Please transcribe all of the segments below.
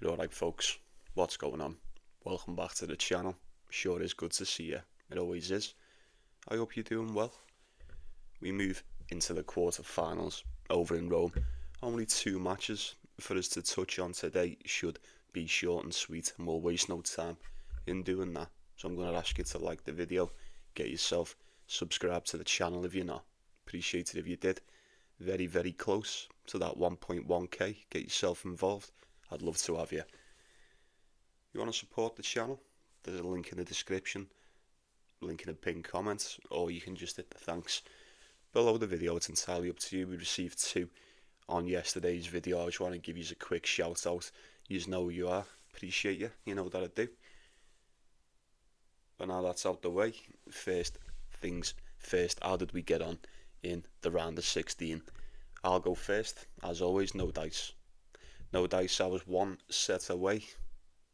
Alright folks, what's going on? Welcome back to the channel. Sure is good to see you. It always is. I hope you're doing well. We move into the quarterfinals over in Rome. Only 2 matches for us to touch on today. Should be short and sweet and we'll waste no time in doing that. So I'm going to ask you to like the video, get yourself subscribed to the channel if you're not. Appreciate it if you did. Very close to that 1.1k. Get yourself involved. I'd love to have you. You want to support the channel? There's a link in the description, link in the pinned comments, or you can just hit the thanks below the video. It's entirely up to you. We received 2 on yesterday's video. I just want to give you a quick shout out. You know who you are. Appreciate you. You know that I do. But now that's out the way, first things first, how did we get on in the round of 16? I'll go first. As always, no dice. No dice. I was 1 set away.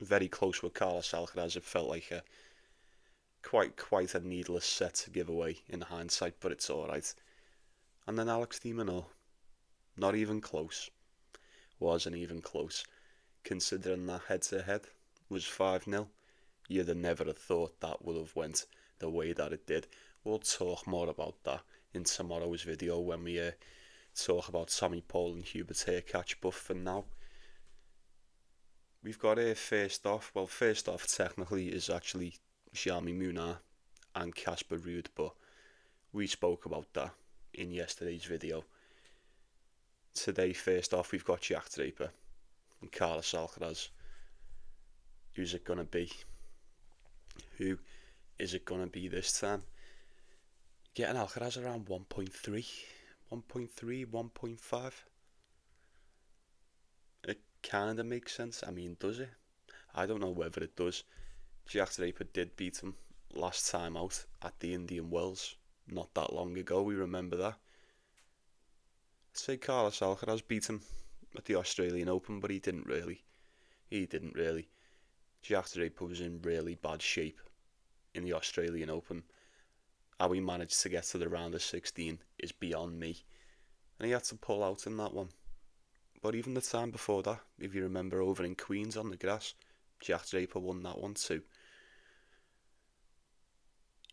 Very close with Carlos Alcaraz. It felt like a quite a needless set to give away in hindsight, but it's alright. And then Alex de Minaur. Not even close. Wasn't even close. Considering that head-to-head was 5-0, you'd have never have thought that would have went the way that it did. We'll talk more about that in tomorrow's video when we talk about Tommy Paul and Hubert Hurkacz, but for now, we've got first off technically is actually Xiaomi Munar and Casper Ruud, but we spoke about that in yesterday's video. Today, first off, we've got Jack Draper and Carlos Alcaraz. Who's it going to be? Who is it going to be this time? Getting Alcaraz around 1.3, 1.5. It kind of makes sense. I mean, does it? I don't know whether it does. Jack Draper did beat him last time out at the Indian Wells not that long ago. We remember that. I'd say Carlos Alcaraz beat him at the Australian Open, but he didn't really. Jack Draper was in really bad shape in the Australian Open. How he managed to get to the round of 16 is beyond me. And he had to pull out in that one. But even the time before that, if you remember, over in Queens on the grass, Jack Draper won that one too.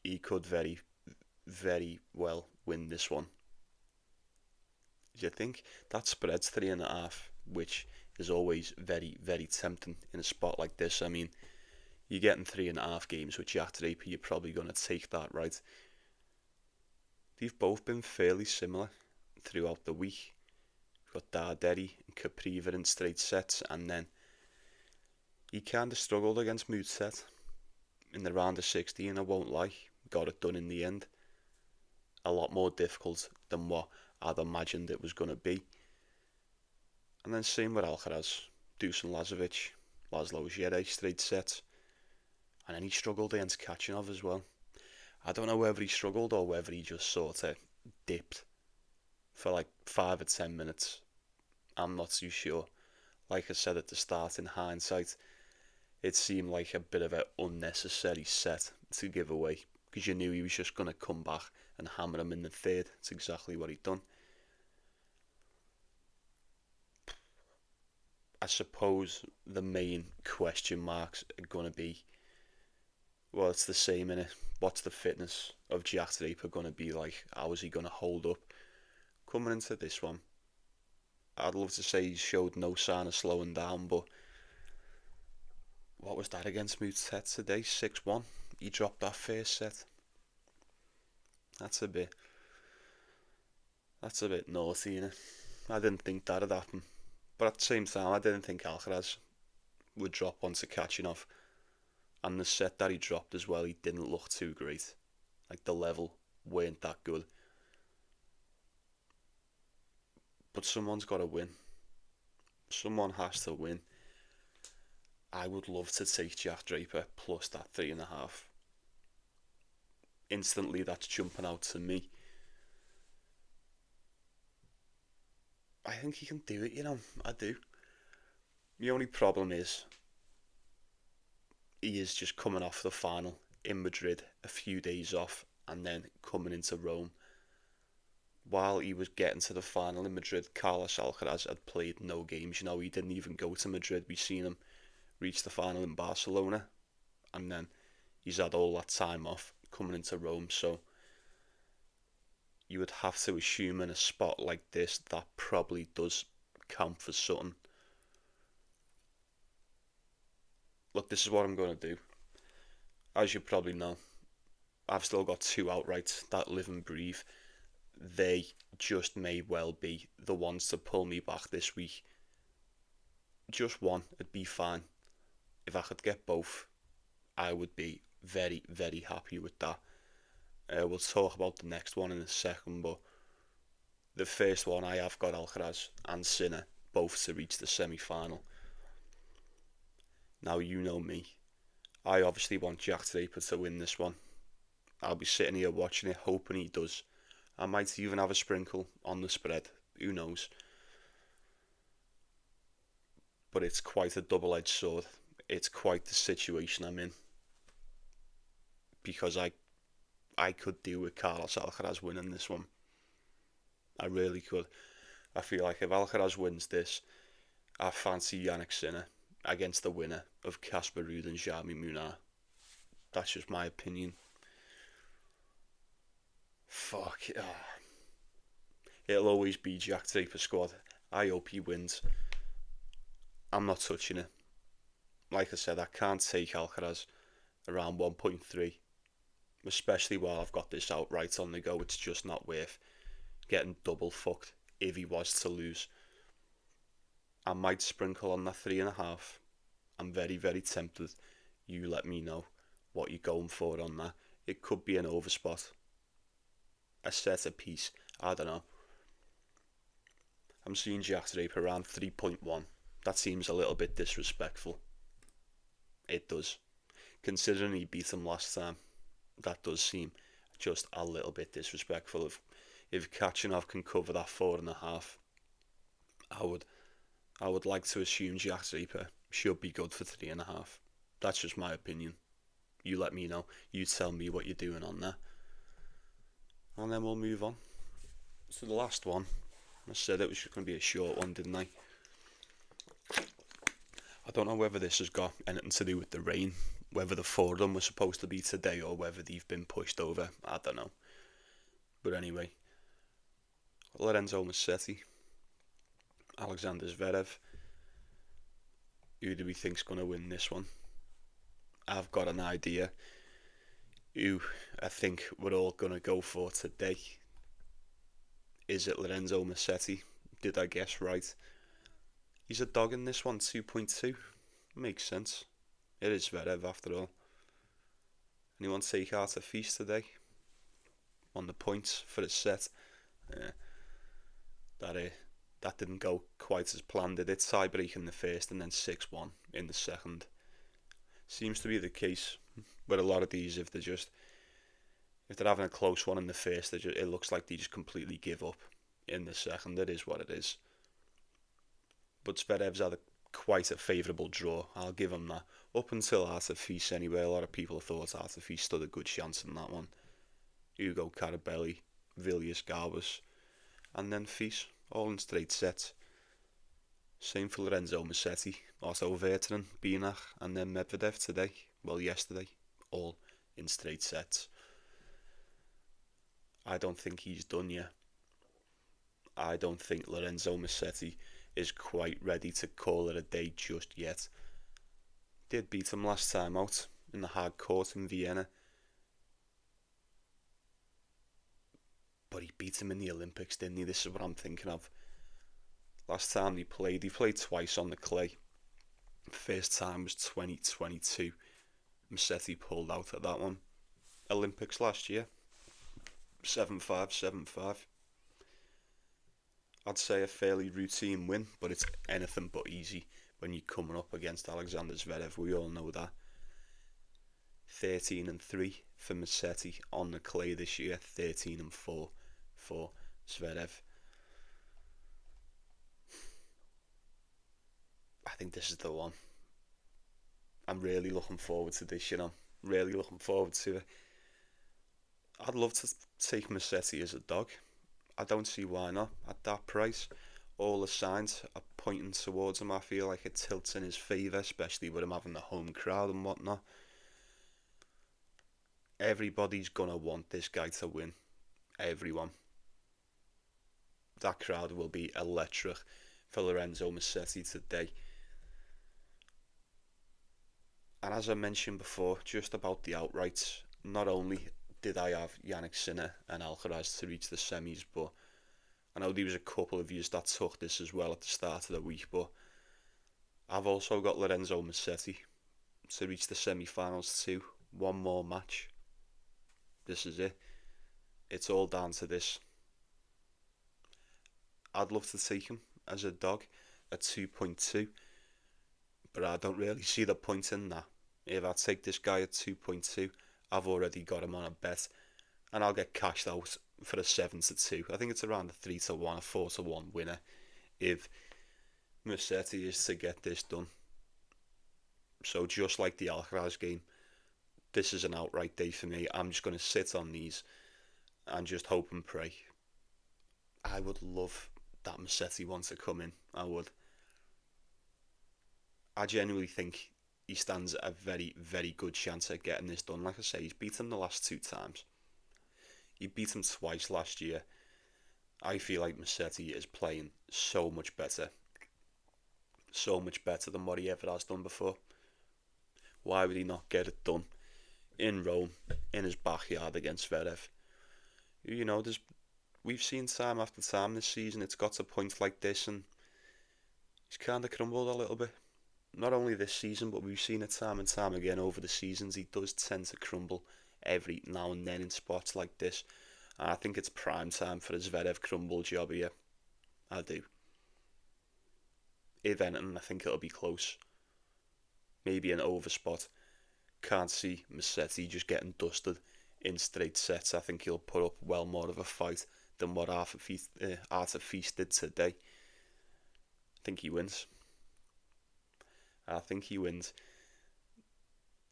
He could very well win this one. Do you think? That spread's 3.5, which is always very tempting in a spot like this. I mean, you're getting 3.5 games with Jack Draper, you're probably going to take that, right? They've both been fairly similar throughout the week. We've got Darderi and Capriva in straight sets, and then he kind of struggled against Mutet in the round of 16, I won't lie. Got it done in the end. A lot more difficult than what I'd imagined it was going to be. And then same with Alcaraz. Dusan Lazovic, Laszlo Djere, straight sets. And then he struggled against Kachanov as well. I don't know whether he struggled or whether he just sort of dipped for like 5 or 10 minutes. I'm not too sure. Like I said at the start, in hindsight, it seemed like a bit of an unnecessary set to give away, because you knew he was just going to come back and hammer him in the third. That's exactly what he'd done. I suppose the main question marks are going to be, well, it's the same, innit? What's the fitness of Jack Draper going to be like? How is he going to hold up coming into this one? I'd love to say he showed no sign of slowing down, but what was that against Mutet today? 6-1. He dropped that first set. That's a bit naughty, innit? I didn't think that'd happen. But at the same time, I didn't think Alcaraz would drop onto Kachanov. And the set that he dropped as well, he didn't look too great. Like, the level weren't that good. But someone's got to win. Someone has to win. I would love to take Jack Draper plus that 3.5. Instantly, that's jumping out to me. I think he can do it, you know. I do. The only problem is, he is just coming off the final in Madrid, a few days off, and then coming into Rome. While he was getting to the final in Madrid, Carlos Alcaraz had played no games. You know, he didn't even go to Madrid. We've seen him reached the final in Barcelona, and then he's had all that time off coming into Rome, so you would have to assume in a spot like this that probably does count for something. Look, this is what I'm going to do. As you probably know, I've still got two outrights that live and breathe. They just may well be the ones to pull me back this week. Just one, it'd be fine. If I could get both, I would be very, very happy with that. We'll talk about the next one in a second, but the first one I have got Alcaraz and Sinner both to reach the semi-final. Now you know me. I obviously want Jack Draper to win this one. I'll be sitting here watching it, hoping he does. I might even have a sprinkle on the spread. Who knows? But it's quite a double-edged sword. It's quite the situation I'm in. Because I could do with Carlos Alcaraz winning this one. I really could. I feel like if Alcaraz wins this, I fancy Jannik Sinner against the winner of Casper Ruud and Jaime Munar. That's just my opinion. Fuck. It'll always be Jack Draper's squad. I hope he wins. I'm not touching it. Like I said, I can't take Alcaraz around 1.3. Especially while I've got this outright on the go. It's just not worth getting double fucked if he was to lose. I might sprinkle on that 3.5. I'm very, very tempted. You let me know what you're going for on that. It could be an overspot. A set a piece. I don't know. I'm seeing Jack Draper around 3.1. That seems a little bit disrespectful. It does. Considering he beat him last time, that does seem just a little bit disrespectful. If Kachanov can cover that 4.5, I would like to assume Jack Draper should be good for 3.5. That's just my opinion. You let me know. You tell me what you're doing on that. And then we'll move on to the last one. I said it was just going to be a short one, didn't I? I don't know whether this has got anything to do with the rain, whether the four of them were supposed to be today or whether they've been pushed over. I don't know. But anyway, Lorenzo Musetti, Alexander Zverev. Who do we think's going to win this one? I've got an idea who I think we're all going to go for today. Is it Lorenzo Musetti? Did I guess right? He's a dog in this one, 2.2. Makes sense. It is Zverev after all. Anyone take out a feast today? On the points for his set? That didn't go quite as planned, did it? Tie break in the first and then 6-1 in the second. Seems to be the case with a lot of these. If they're having a close one in the first, it looks like they just completely give up in the second. It is what it is. But Zverev's had quite a favourable draw. I'll give him that. Up until Artifice anyway, a lot of people thought Artifice stood a good chance in that one. Hugo Carabelli, Villius Garbus, and then Fies, all in straight sets. Same for Lorenzo Musetti, Otto Vertinen, Binach, and then Medvedev today. Well, yesterday, all in straight sets. I don't think he's done yet. I don't think Lorenzo Musetti is quite ready to call it a day just yet. Did beat him last time out in the hard court in Vienna. But he beat him in the Olympics, didn't he? This is what I'm thinking of. Last time he played twice on the clay. First time was 2022. Musetti pulled out at that one. Olympics last year. 7-5, 7-5. I'd say a fairly routine win, but it's anything but easy when you're coming up against Alexander Zverev. We all know that. 13-3 for Musetti on the clay this year. 13-4 for Zverev. I think this is the one. I'm really looking forward to this, Really looking forward to it. I'd love to take Musetti as a dog. I don't see why not at that price. all the signs are pointing towards him. I feel like it tilts in his favour, especially with him having the home crowd and whatnot. Everybody's gonna want this guy to win. Everyone. That crowd will be electric for Lorenzo Musetti today. And as I mentioned before, just about the outrights, not only did I have Yannick Sinner and Alcaraz to reach the semis, but I know there was a couple of yous that took this as well at the start of the week, but I've also got Lorenzo Musetti to reach the semi-finals too. One more match. This is it. It's all down to this. I'd love to take him as a dog at 2.2, but I don't really see the point in that. If I take this guy at 2.2, I've already got him on a bet, and I'll get cashed out for a 7-2. I think it's around a 3-1, a 4-1 winner if Musetti is to get this done. So just like the Alcaraz game, this is an outright day for me. I'm just going to sit on these and just hope and pray. I would love that Musetti one to come in. I would. I genuinely think he stands a very, very good chance at getting this done. Like I say, he's beaten the last 2 times. He beat him twice last year. I feel like Musetti is playing so much better. So much better than what he ever has done before. Why would he not get it done in Rome, in his backyard against Zverev? You know, we've seen time after time this season, it's got to points like this, and he's kind of crumbled a little bit. Not only this season, but we've seen it time and time again over the seasons. He does tend to crumble every now and then in spots like this. And I think it's prime time for a Zverev crumble job here. I do. If anything, I think it'll be close. Maybe an over spot. Can't see Musetti just getting dusted in straight sets. I think he'll put up well more of a fight than what Arthur Fils did today. I think he wins.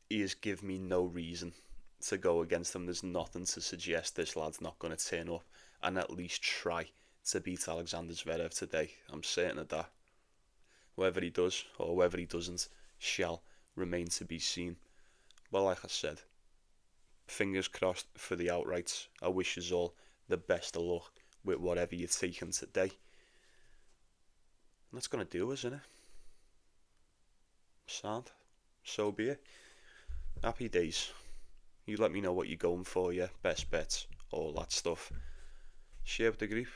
He has given me no reason to go against him. There's nothing to suggest this lad's not going to turn up and at least try to beat Alexander Zverev today. I'm certain of that. Whether he does or whether he doesn't shall remain to be seen. But like I said, fingers crossed for the outrights. I wish us all the best of luck with whatever you're taking today. And that's going to do us, isn't it? Sound. So be it. Happy days. You let me know what you're going for, yeah? Best bets, all that stuff. Share with the group.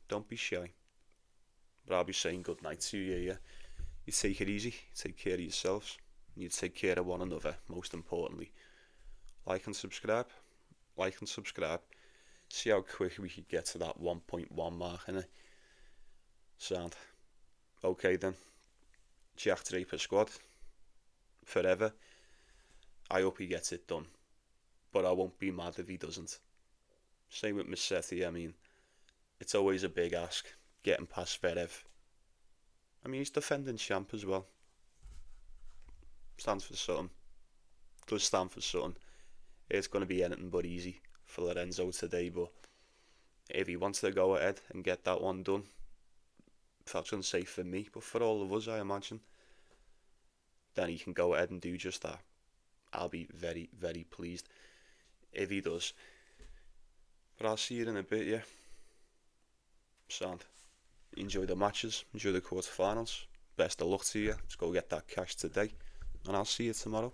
Don't be shy. But I'll be saying good night to you, yeah? You take it easy. Take care of yourselves. And you take care of one another, most importantly. Like and subscribe. Like and subscribe. See how quick we could get to that 1.1 mark, innit? Sound. Okay then. Jack Draper squad. Forever. I hope he gets it done. But I won't be mad if he doesn't. Same with Musetti. I mean, it's always a big ask getting past Zverev. I mean, he's defending champ as well. Stands for something. Does stand for something. It's going to be anything but easy for Lorenzo today, but if he wants to go ahead and get that one done, that's unsafe for me, but for all of us, I imagine, then he can go ahead and do just that. I'll be very, very pleased if he does. But I'll see you in a bit, yeah. Sound. Enjoy the matches, enjoy the quarterfinals. Best of luck to you. Let's go get that cash today, and I'll see you tomorrow.